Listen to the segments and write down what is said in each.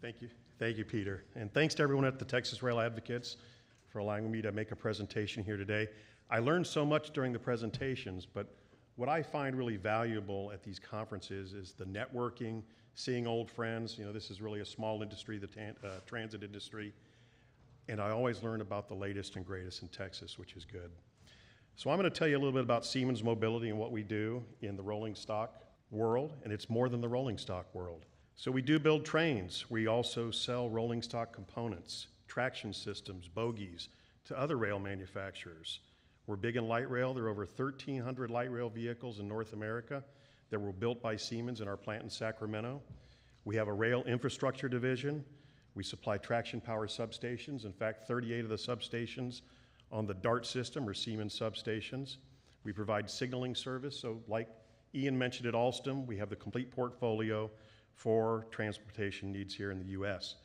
Thank you, Peter. And thanks to everyone at the Texas Rail Advocates for allowing me to make a presentation here today. I learned so much during the presentations, but what I find really valuable at these conferences is the networking, seeing old friends. You know, this is really a small industry, the transit industry, and I always learn about the latest and greatest in Texas, which is good. So I'm going to tell you a little bit about Siemens Mobility and what we do in the rolling stock world, and it's more than the rolling stock world. So we do build trains. We also sell rolling stock components, traction systems, bogies to other rail manufacturers. We're big in light rail. There are over 1,300 light rail vehicles in North America that were built by Siemens in our plant in Sacramento. We have a rail infrastructure division. We supply traction power substations. In fact, 38 of the substations on the DART system are Siemens substations. We provide signaling service. So like Ian mentioned at Alstom, we have the complete portfolio for transportation needs here in the U.S.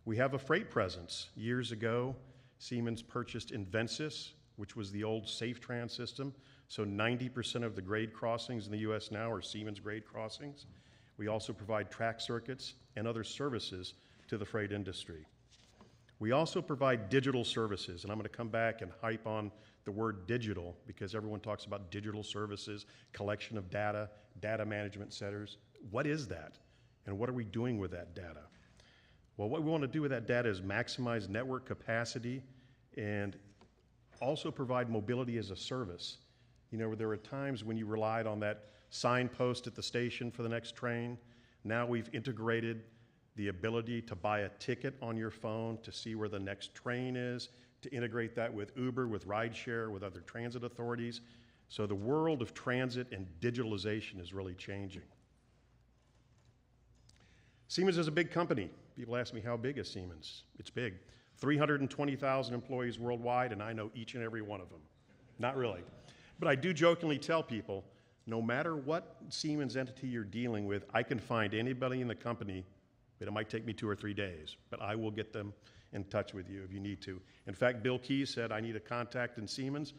We have a freight presence. Years ago, Siemens purchased Invensys, which was the old SafeTran system. So 90% of the grade crossings in the U.S. now are Siemens grade crossings. We also provide track circuits and other services to the freight industry. We also provide digital services, and I'm going to come back and hype on the word digital because everyone talks about digital services, collection of data, data management centers. What is that? And what are we doing with that data? Well, what we want to do with that data is maximize network capacity and also provide mobility as a service. You know, there were times when you relied on that signpost at the station for the next train. Now we've integrated the ability to buy a ticket on your phone to see where the next train is, to integrate that with Uber, with rideshare, with other transit authorities. So the world of transit and digitalization is really changing. Siemens is a big company. People ask me, how big is Siemens? It's big. 320,000 employees worldwide, and I know each and every one of them. Not really. But I do jokingly tell people, no matter what Siemens entity you're dealing with, I can find anybody in the company, but it might take me 2 or 3 days, but I will get them in touch with you if you need to. In fact, Bill Keys said, I need a contact in Siemens.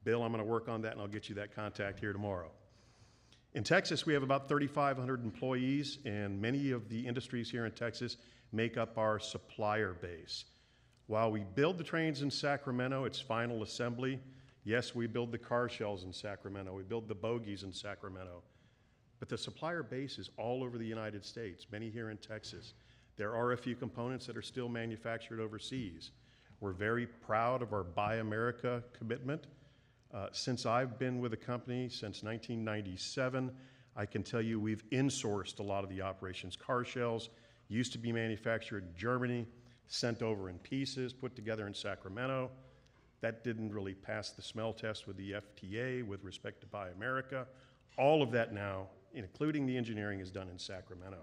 Bill, I'm going to work on that, and I'll get you that contact here tomorrow. In Texas, we have about 3,500 employees, and many of the industries here in Texas make up our supplier base. While we build the trains in Sacramento, it's final assembly. Yes, we build the car shells in Sacramento. We build the bogies in Sacramento. But the supplier base is all over the United States, many here in Texas. There are a few components that are still manufactured overseas. We're very proud of our Buy America commitment. Since I've been with the company, since 1997, I can tell you we've insourced a lot of the operations. Car shells used to be manufactured in Germany, sent over in pieces, put together in Sacramento. That didn't really pass the smell test with the FTA with respect to Buy America. All of that now, including the engineering, is done in Sacramento.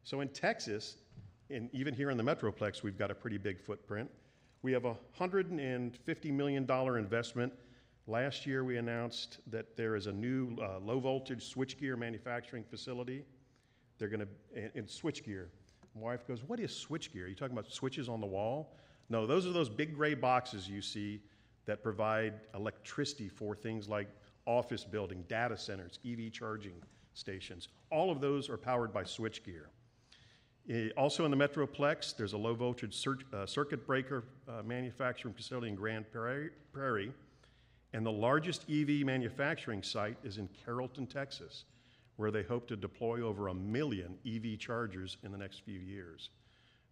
So in Texas, and even here in the Metroplex, we've got a pretty big footprint. We have a $150 million investment. Last year, we announced that there is a new low-voltage switchgear manufacturing facility. They're going to, in switchgear. My wife goes, what is switchgear? Are you talking about switches on the wall? No, those are those big gray boxes you see that provide electricity for things like office building, data centers, EV charging stations. All of those are powered by switchgear. Also in the Metroplex, there's a low-voltage circuit breaker manufacturing facility in Grand Prairie. And the largest EV manufacturing site is in Carrollton, Texas, where they hope to deploy over 1 million EV chargers in the next few years.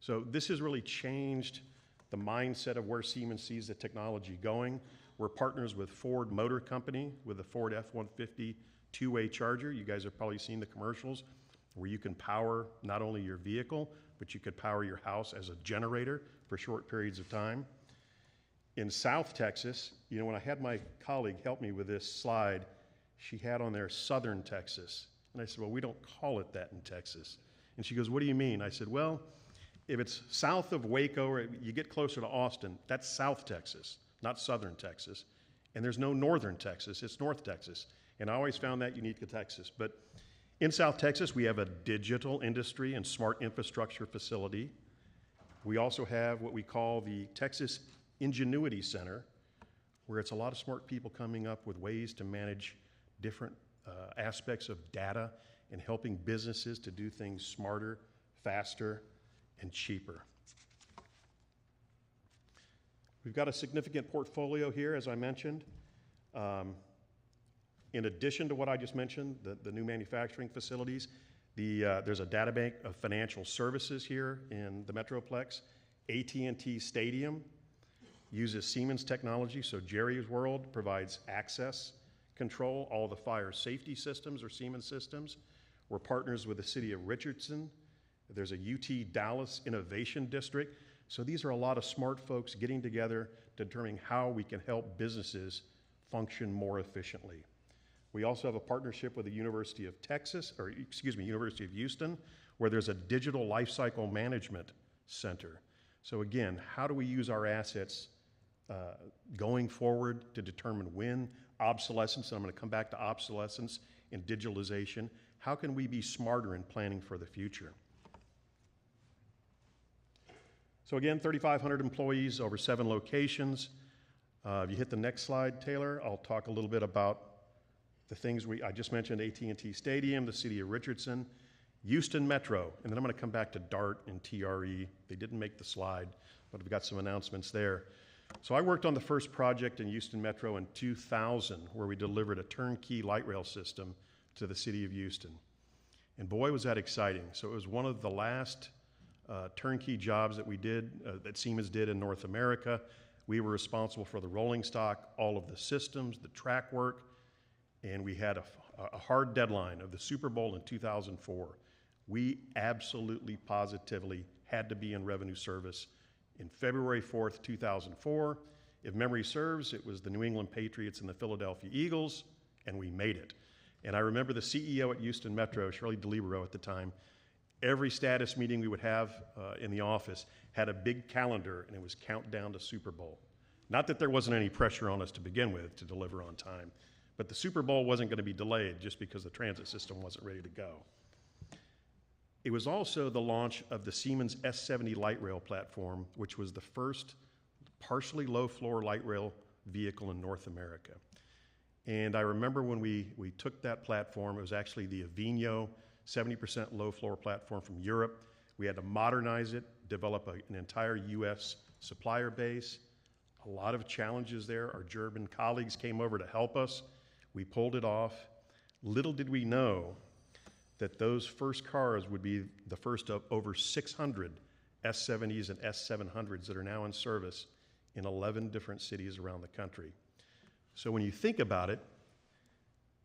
So this has really changed the mindset of where Siemens sees the technology going. We're partners with Ford Motor Company with the Ford F-150 two-way charger. You guys have probably seen the commercials where you can power not only your vehicle, but you could power your house as a generator for short periods of time. In South Texas, you know, when I had my colleague help me with this slide, she had on there Southern Texas. And I said, well, we don't call it that in Texas. And she goes, what do you mean? I said, well, if it's south of Waco or you get closer to Austin, that's South Texas, not Southern Texas. And there's no Northern Texas, it's North Texas. And I always found that unique to Texas. But in South Texas, we have a digital industry and smart infrastructure facility. We also have what we call the Texas Ingenuity Center, where it's a lot of smart people coming up with ways to manage different aspects of data and helping businesses to do things smarter, faster, and cheaper. We've got a significant portfolio here, as I mentioned. In addition to what I just mentioned, the new manufacturing facilities, there's a data bank of financial services here in the Metroplex. AT&T Stadium uses Siemens technology, so Jerry's World provides access control. All the fire safety systems are Siemens systems. We're partners with the city of Richardson. There's a UT Dallas Innovation District. So these are a lot of smart folks getting together to determine how we can help businesses function more efficiently. We also have a partnership with the University of University of Houston, where there's a digital lifecycle management center. So again, how do we use our assets going forward to determine when obsolescence, and I'm going to come back to obsolescence and digitalization, how can we be smarter in planning for the future? So again, 3,500 employees over 7 locations. If you hit the next slide, Taylor, I'll talk a little bit about the things I just mentioned, AT&T Stadium, the city of Richardson, Houston Metro, and then I'm going to come back to DART and TRE. They didn't make the slide, but we've got some announcements there. So I worked on the first project in Houston Metro in 2000, where we delivered a turnkey light rail system to the city of Houston. And boy, was that exciting. So it was one of the last turnkey jobs that we did, that Siemens did in North America. We were responsible for the rolling stock, all of the systems, the track work, and we had a hard deadline of the Super Bowl in 2004. We absolutely, positively had to be in revenue service in February 4th, 2004. If memory serves, it was the New England Patriots and the Philadelphia Eagles, and we made it. And I remember the CEO at Houston Metro, Shirley DeLibero at the time, every status meeting we would have in the office had a big calendar, and it was countdown to Super Bowl. Not that there wasn't any pressure on us to begin with to deliver on time, but the Super Bowl wasn't going to be delayed just because the transit system wasn't ready to go. It was also the launch of the Siemens S70 light rail platform, which was the first partially low-floor light rail vehicle in North America. And I remember when we took that platform, it was actually the Avino 70% low-floor platform from Europe. We had to modernize it, develop an entire U.S. supplier base. A lot of challenges there. Our German colleagues came over to help us. We pulled it off. Little did we know that those first cars would be the first of over 600 S70s and S700s that are now in service in 11 different cities around the country. So when you think about it,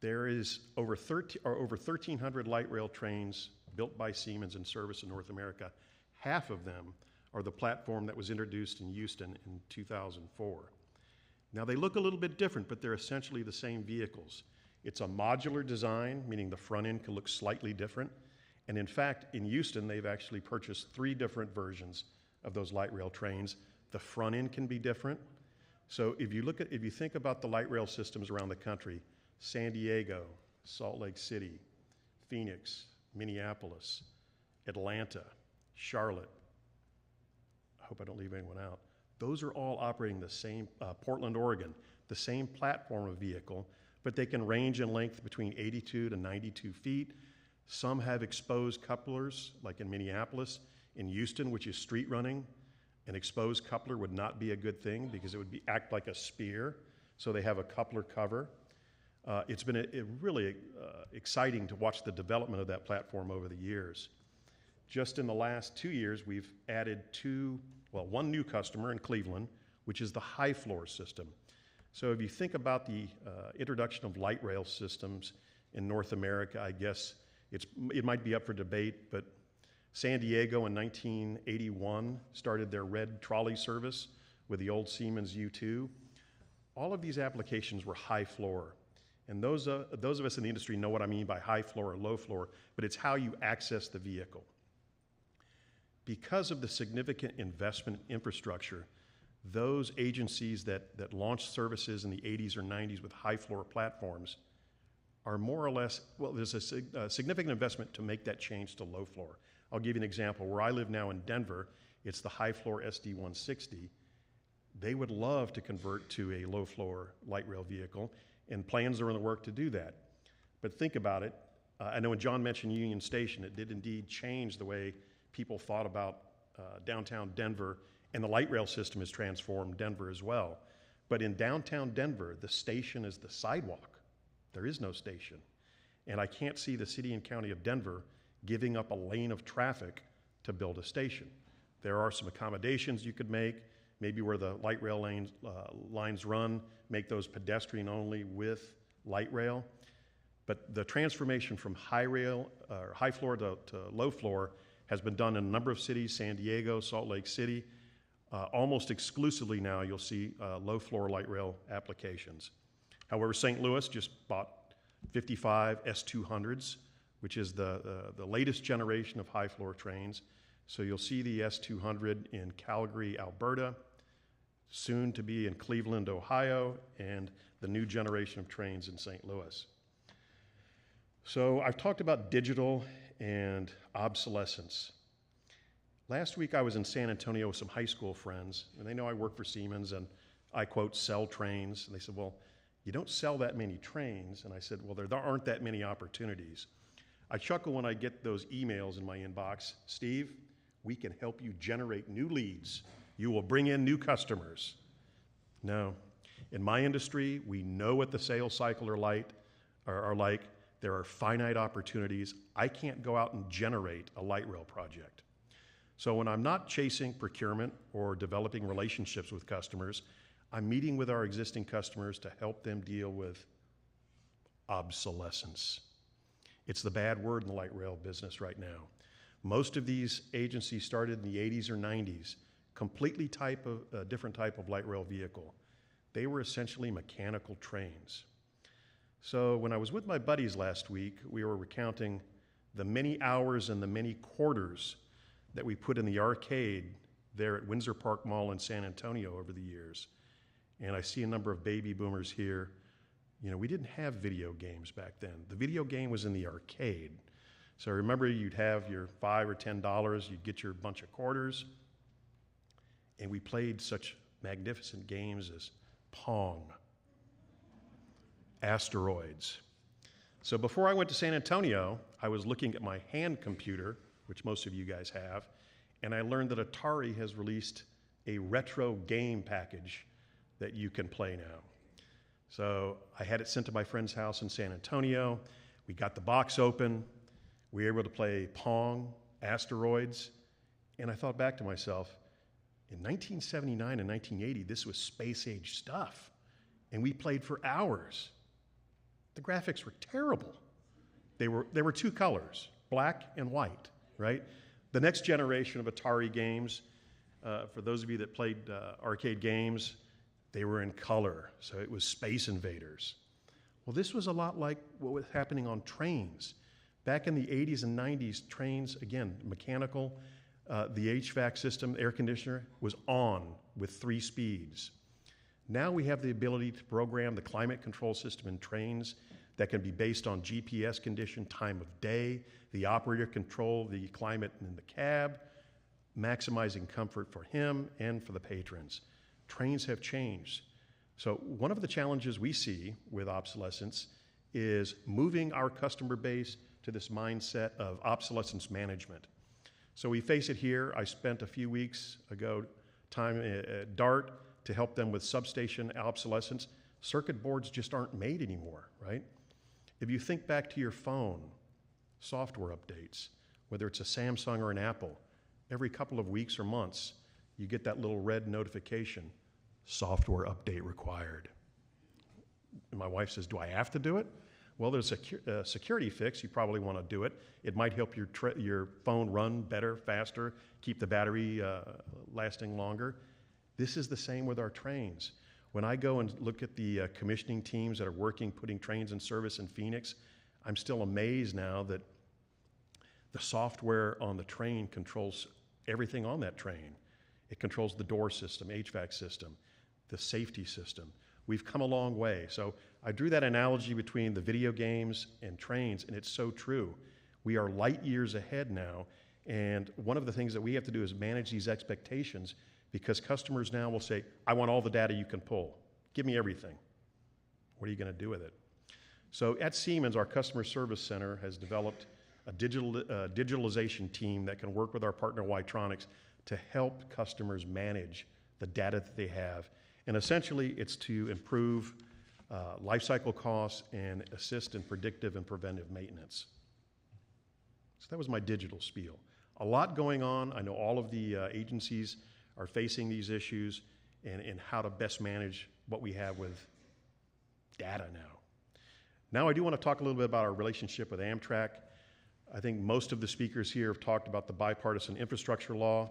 there is over 1,300 light rail trains built by Siemens in service in North America. Half of them are the platform that was introduced in Houston in 2004. Now they look a little bit different, but they're essentially the same vehicles. It's a modular design, meaning the front end can look slightly different. And in fact, in Houston, they've actually purchased 3 different versions of those light rail trains. The front end can be different. So if you think about the light rail systems around the country, San Diego, Salt Lake City, Phoenix, Minneapolis, Atlanta, Charlotte, I hope I don't leave anyone out. Those are all operating the same, Portland, Oregon, the same platform of vehicle, but they can range in length between 82 to 92 feet. Some have exposed couplers, like in Minneapolis. In Houston, which is street running, an exposed coupler would not be a good thing because it would act like a spear, so they have a coupler cover. It's been really exciting to watch the development of that platform over the years. Just in the last 2 years, we've added one new customer in Cleveland, which is the high floor system. So if you think about the introduction of light rail systems in North America, I guess it might be up for debate, but San Diego in 1981 started their red trolley service with the old Siemens U2. All of these applications were high floor. And those of us in the industry know what I mean by high floor or low floor, but it's how you access the vehicle. Because of the significant investment in infrastructure, those agencies that launched services in the 80s or 90s with high floor platforms are more or less, there's a significant investment to make that change to low floor. I'll give you an example. Where I live now in Denver, it's the high floor SD160. They would love to convert to a low floor light rail vehicle, and plans are in the work to do that. But think about it. I know when John mentioned Union Station, it did indeed change the way people thought about downtown Denver, and the light rail system has transformed Denver as well. But in downtown Denver, the station is the sidewalk. There is no station. And I can't see the city and county of Denver giving up a lane of traffic to build a station. There are some accommodations you could make, maybe where the light rail lines run, make those pedestrian only with light rail. But the transformation from high floor to low floor has been done in a number of cities, San Diego, Salt Lake City. Almost exclusively now you'll see low floor light rail applications. However, St. Louis just bought 55 S200s, which is the latest generation of high floor trains. So you'll see the S200 in Calgary, Alberta, soon to be in Cleveland, Ohio, and the new generation of trains in St. Louis. So I've talked about digital and obsolescence. Last week I was in San Antonio with some high school friends, and they know I work for Siemens, and I, quote, sell trains. And they said, well, you don't sell that many trains. And I said, well, there aren't that many opportunities. I chuckle when I get those emails in my inbox. Steve, we can help you generate new leads. You will bring in new customers. No. In my industry, we know what the sales cycle are like. There are finite opportunities. I can't go out and generate a light rail project. So when I'm not chasing procurement or developing relationships with customers, I'm meeting with our existing customers to help them deal with obsolescence. It's the bad word in the light rail business right now. Most of these agencies started in the 80s or 90s, completely different type of light rail vehicle. They were essentially mechanical trains. So when I was with my buddies last week, we were recounting the many hours and the many quarters that we put in the arcade there at Windsor Park Mall in San Antonio over the years. And I see a number of baby boomers here. You know, we didn't have video games back then. The video game was in the arcade. So remember, you'd have your $5 or $10, you'd get your bunch of quarters, and we played such magnificent games as Pong, Asteroids. So before I went to San Antonio, I was looking at my hand computer, which most of you guys have, and I learned that Atari has released a retro game package that you can play now. So I had it sent to my friend's house in San Antonio. We got the box open. We were able to play Pong, Asteroids, and I thought back to myself, in 1979 and 1980, this was space-age stuff, and we played for hours. The graphics were terrible. They were two colors, black and white, right? The next generation of Atari games, for those of you that played arcade games, they were in color, so it was Space Invaders. Well, this was a lot like what was happening on trains. Back in the 80s and 90s, trains, again, mechanical, the HVAC system, air conditioner, was on with 3 speeds. Now we have the ability to program the climate control system in trains that can be based on GPS condition, time of day, the operator control the climate in the cab, maximizing comfort for him and for the patrons. Trains have changed. So one of the challenges we see with obsolescence is moving our customer base to this mindset of obsolescence management. So we face it here. I spent a few weeks ago time at DART to help them with substation obsolescence. Circuit boards just aren't made anymore, right? If you think back to your phone, software updates, whether it's a Samsung or an Apple, every couple of weeks or months, you get that little red notification, software update required. And my wife says, do I have to do it? Well, there's a security fix. You probably want to do it. It might help your phone run better, faster, keep the battery lasting longer. This is the same with our trains. When I go and look at the commissioning teams that are working, putting trains in service in Phoenix, I'm still amazed now that the software on the train controls everything on that train. It controls the door system, HVAC system, the safety system. We've come a long way. So I drew that analogy between the video games and trains, and it's so true. We are light years ahead now, and one of the things that we have to do is manage these expectations, because customers now will say, I want all the data you can pull. Give me everything. What are you going to do with it? So at Siemens, our customer service center has developed a digitalization team that can work with our partner Ytronics to help customers manage the data that they have. And essentially, it's to improve lifecycle costs and assist in predictive and preventive maintenance. So that was my digital spiel. A lot going on. I know all of the agencies are facing these issues and how to best manage what we have with data now. Now I do want to talk a little bit about our relationship with Amtrak. I think most of the speakers here have talked about the bipartisan infrastructure law,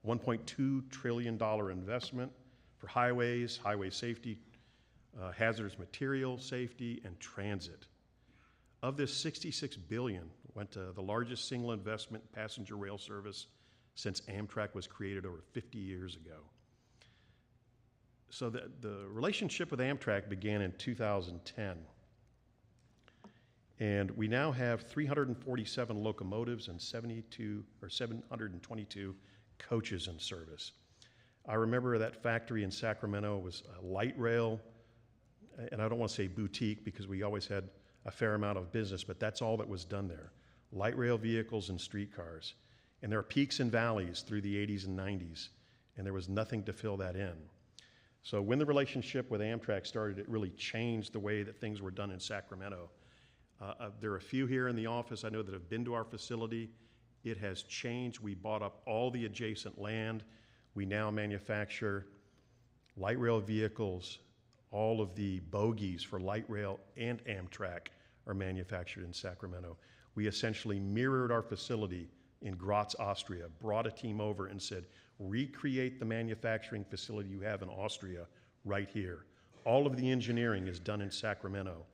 $1.2 trillion investment for highways, highway safety, hazardous material safety, and transit. Of this, $66 billion went to the largest single investment in passenger rail service since Amtrak was created over 50 years ago. So the relationship with Amtrak began in 2010. And we now have 347 locomotives and 722 coaches in service. I remember that factory in Sacramento was a light rail, and I don't want to say boutique because we always had a fair amount of business, but that's all that was done there. Light rail vehicles and streetcars. And there are peaks and valleys through the 80s and 90s, and there was nothing to fill that in. So when the relationship with Amtrak started, it really changed the way that things were done in Sacramento. There are a few here in the office I know that have been to our facility. It has changed. We bought up all the adjacent land. We now manufacture light rail vehicles. All of the bogies for light rail and Amtrak are manufactured in Sacramento. We essentially mirrored our facility in Graz, Austria, brought a team over and said, recreate the manufacturing facility you have in Austria right here. All of the engineering is done in Sacramento.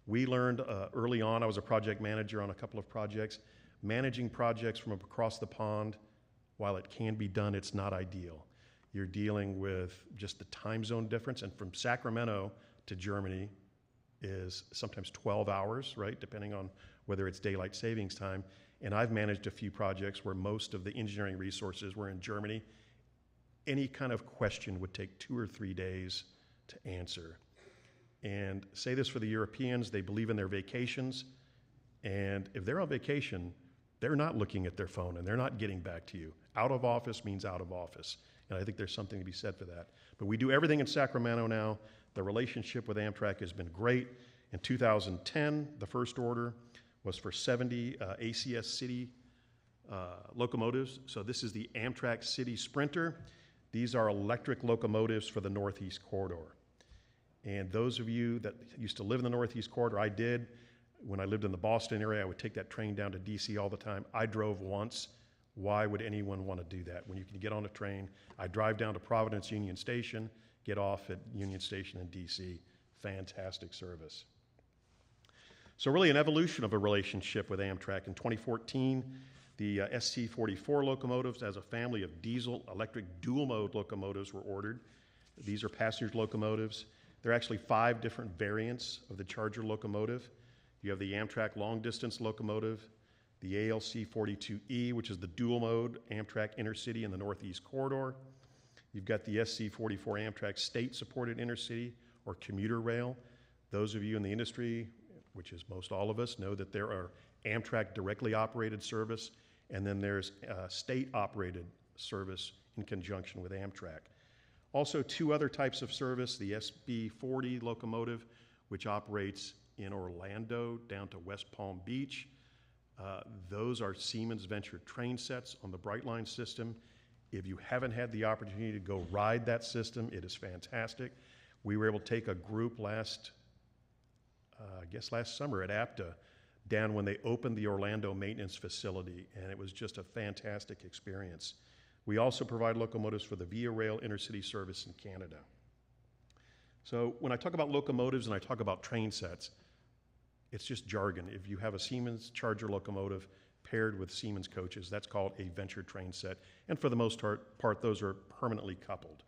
We learned early on, I was a project manager on a couple of projects, managing projects from across the pond, while it can be done, it's not ideal. You're dealing with just the time zone difference, and from Sacramento to Germany is sometimes 12 hours, right, depending on whether it's daylight savings time. And I've managed a few projects where most of the engineering resources were in Germany. Any kind of question would take 2 or 3 days to answer. And say this for the Europeans, they believe in their vacations, and if they're on vacation, they're not looking at their phone and they're not getting back to you. Out of office means out of office, and I think there's something to be said for that. But we do everything in Sacramento now. The relationship with Amtrak has been great. In 2010, the first order was for 70 ACS City locomotives. So this is the Amtrak City Sprinter. These are electric locomotives for the Northeast Corridor. And those of you that used to live in the Northeast Corridor, I did. When I lived in the Boston area, I would take that train down to DC all the time. I drove once. Why would anyone want to do that? When you can get on a train, I drive down to Providence Union Station, get off at Union Station in DC. Fantastic service. So really an evolution of a relationship with Amtrak. In 2014, the SC44 locomotives as a family of diesel electric dual mode locomotives were ordered. These are passenger locomotives. There are actually 5 different variants of the Charger locomotive. You have the Amtrak long distance locomotive, the ALC42E, which is the dual mode Amtrak Intercity in the Northeast Corridor. You've got the SC44 Amtrak state supported intercity or commuter rail. Those of you in the industry, which is most all of us, know that there are Amtrak directly operated service, and then there's state operated service in conjunction with Amtrak. Also, 2 other types of service, the SB40 locomotive, which operates in Orlando down to West Palm Beach. Those are Siemens ventured train sets on the Brightline system. If you haven't had the opportunity to go ride that system, it is fantastic. We were able to take a group last summer at APTA down when they opened the Orlando maintenance facility, and it was just a fantastic experience. We also provide locomotives for the Via Rail intercity service in Canada. So when I talk about locomotives and I talk about train sets, it's just jargon. If you have a Siemens Charger locomotive paired with Siemens coaches, that's called a venture train set. And for the most part, those are permanently coupled.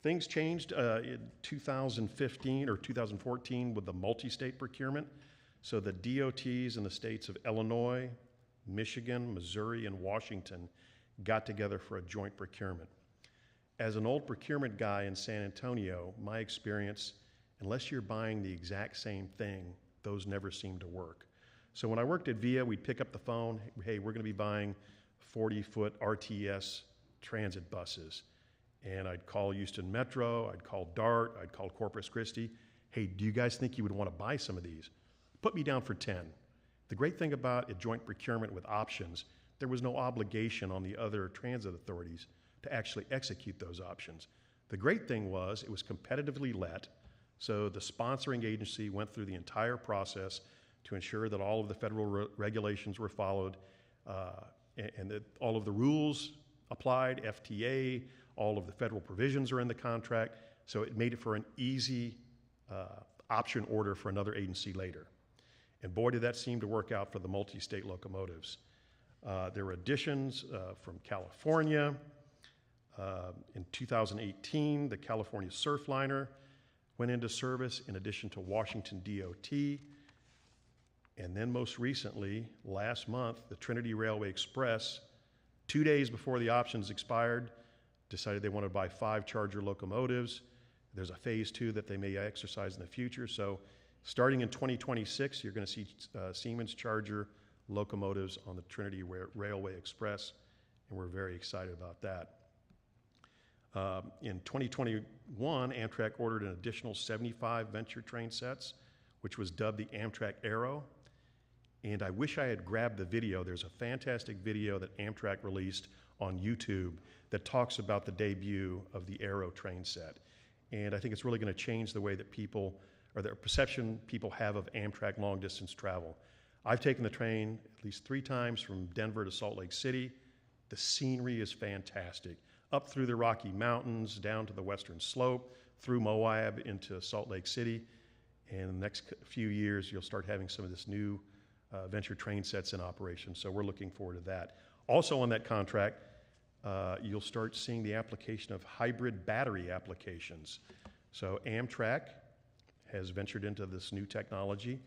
Things changed in 2015 or 2014 with the multi-state procurement. So the DOTs in the states of Illinois, Michigan, Missouri, and Washington got together for a joint procurement. As an old procurement guy in San Antonio, my experience, unless you're buying the exact same thing, those never seem to work. So when I worked at VIA, we'd pick up the phone, hey, we're going to be buying 40-foot RTS transit buses. And I'd call Houston Metro, I'd call DART, I'd call Corpus Christi. Hey, do you guys think you would want to buy some of these? Put me down for 10. The great thing about a joint procurement with options, there was no obligation on the other transit authorities to actually execute those options. The great thing was it was competitively let, so the sponsoring agency went through the entire process to ensure that all of the federal regulations were followed and that all of the rules applied, FTA, all of the federal provisions are in the contract, so it made it for an easy option order for another agency later. And boy, did that seem to work out for the multi-state locomotives. There were additions from California. In 2018, the California Surfliner went into service in addition to Washington DOT. And then most recently, last month, the Trinity Railway Express, 2 days before the options expired, decided they wanted to buy 5 Charger locomotives. There's a phase 2 that they may exercise in the future. So starting in 2026, you're going to see Siemens Charger locomotives on the Trinity Railway Express, and we're very excited about that. In 2021, Amtrak ordered an additional 75 Venture train sets, which was dubbed the Amtrak Arrow. And I wish I had grabbed the video. There's a fantastic video that Amtrak released on YouTube that talks about the debut of the Arrow train set. And I think it's really going to change the way that people, or the perception people have of Amtrak long distance travel. I've taken the train at least 3 times from Denver to Salt Lake City. The scenery is fantastic. Up through the Rocky Mountains, down to the western slope, through Moab into Salt Lake City. And in the next few years, you'll start having some of this new Venture train sets in operation. So we're looking forward to that. Also on that contract, you'll start seeing the application of hybrid battery applications. So Amtrak has ventured into this new technology.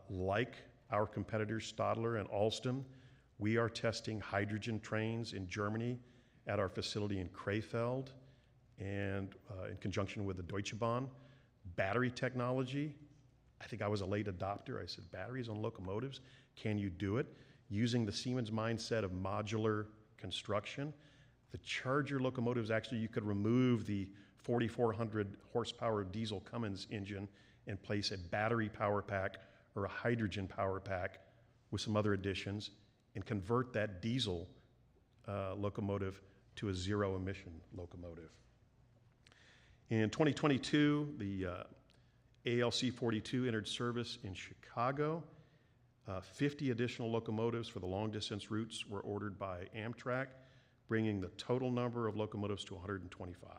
Like our competitors Stadler and Alstom, we are testing hydrogen trains in Germany at our facility in Krefeld, and in conjunction with the Deutsche Bahn. Battery technology, I think I was a late adopter. I said, batteries on locomotives, can you do it? Using the Siemens mindset of modular construction. The Charger locomotives, actually, you could remove the 4,400 horsepower diesel Cummins engine and place a battery power pack or a hydrogen power pack with some other additions and convert that diesel locomotive to a zero-emission locomotive. In 2022, the ALC 42 entered service in Chicago. 50 additional locomotives for the long-distance routes were ordered by Amtrak, bringing the total number of locomotives to 125.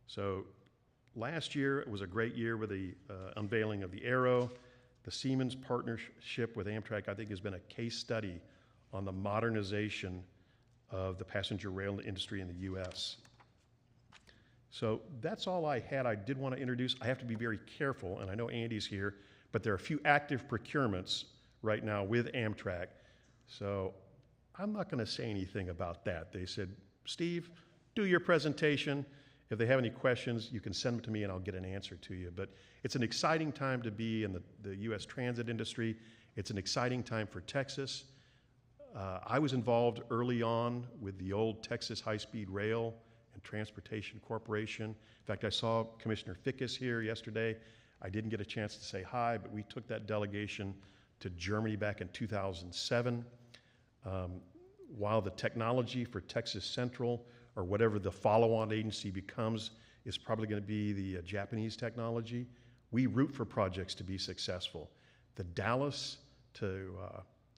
So last year, it was a great year with the unveiling of the Arrow. The Siemens partnership with Amtrak, I think, has been a case study on the modernization of the passenger rail industry in the U.S. So that's all I had. I did want to introduce, I have to be very careful, and I know Andy's here, but there are a few active procurements right now with Amtrak. So I'm not going to say anything about that. They said, Steve, do your presentation. If they have any questions, you can send them to me and I'll get an answer to you. But it's an exciting time to be in the U.S. transit industry. It's an exciting time for Texas. I was involved early on with the old Texas High-Speed Rail and Transportation Corporation. In fact, I saw Commissioner Fickus here yesterday. I didn't get a chance to say hi, but we took that delegation to Germany back in 2007. While the technology for Texas Central, or whatever the follow-on agency becomes, is probably going to be the Japanese technology, we root for projects to be successful. The Dallas to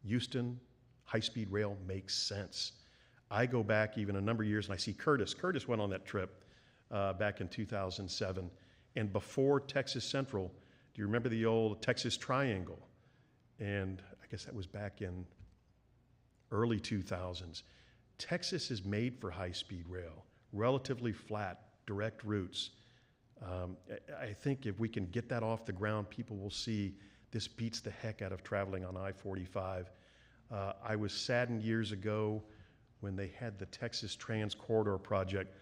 Houston high-speed rail makes sense. I go back even a number of years and I see Curtis. Curtis went on that trip back in 2007. And before Texas Central, do you remember the old Texas Triangle? And I guess that was back in early 2000s. Texas is made for high-speed rail, relatively flat, direct routes. I think if we can get that off the ground, people will see this beats the heck out of traveling on I-45. I was saddened years ago when they had the Texas Trans Corridor project.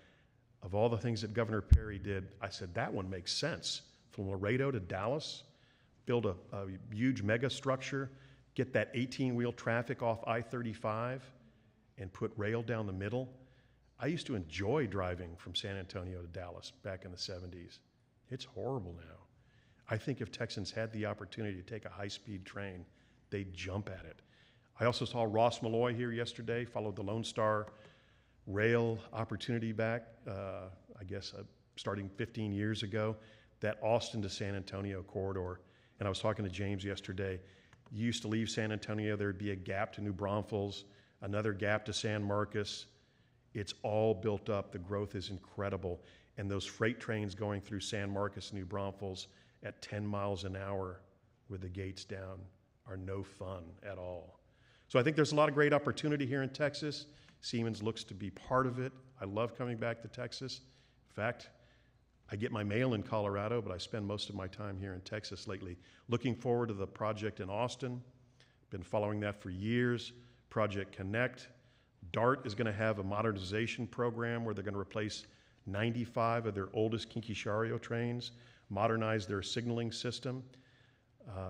Of all the things that Governor Perry did, I said, that one makes sense. From Laredo to Dallas, build a huge mega structure, get that 18-wheel traffic off I-35, and put rail down the middle. I used to enjoy driving from San Antonio to Dallas back in the 70s. It's horrible now. I think if Texans had the opportunity to take a high-speed train, they'd jump at it. I also saw Ross Malloy here yesterday, followed the Lone Star Rail opportunity back, I guess starting 15 years ago, that Austin to San Antonio corridor. And I was talking to James yesterday. You used to leave San Antonio, there'd be a gap to New Braunfels, another gap to San Marcos. It's all built up. The growth is incredible. And those freight trains going through San Marcos and New Braunfels at 10 miles an hour with the gates down are no fun at all. So I think there's a lot of great opportunity here in Texas. Siemens looks to be part of it. I love coming back to Texas. In fact, I get my mail in Colorado, but I spend most of my time here in Texas lately. Looking forward to the project in Austin. Been following that for years. Project Connect. DART is going to have a modernization program where they're going to replace 95 of their oldest Kinky-Shario trains, modernize their signaling system.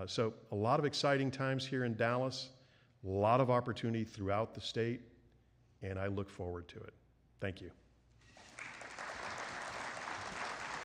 So a lot of exciting times here in Dallas, a lot of opportunity throughout the state, and I look forward to it. Thank you.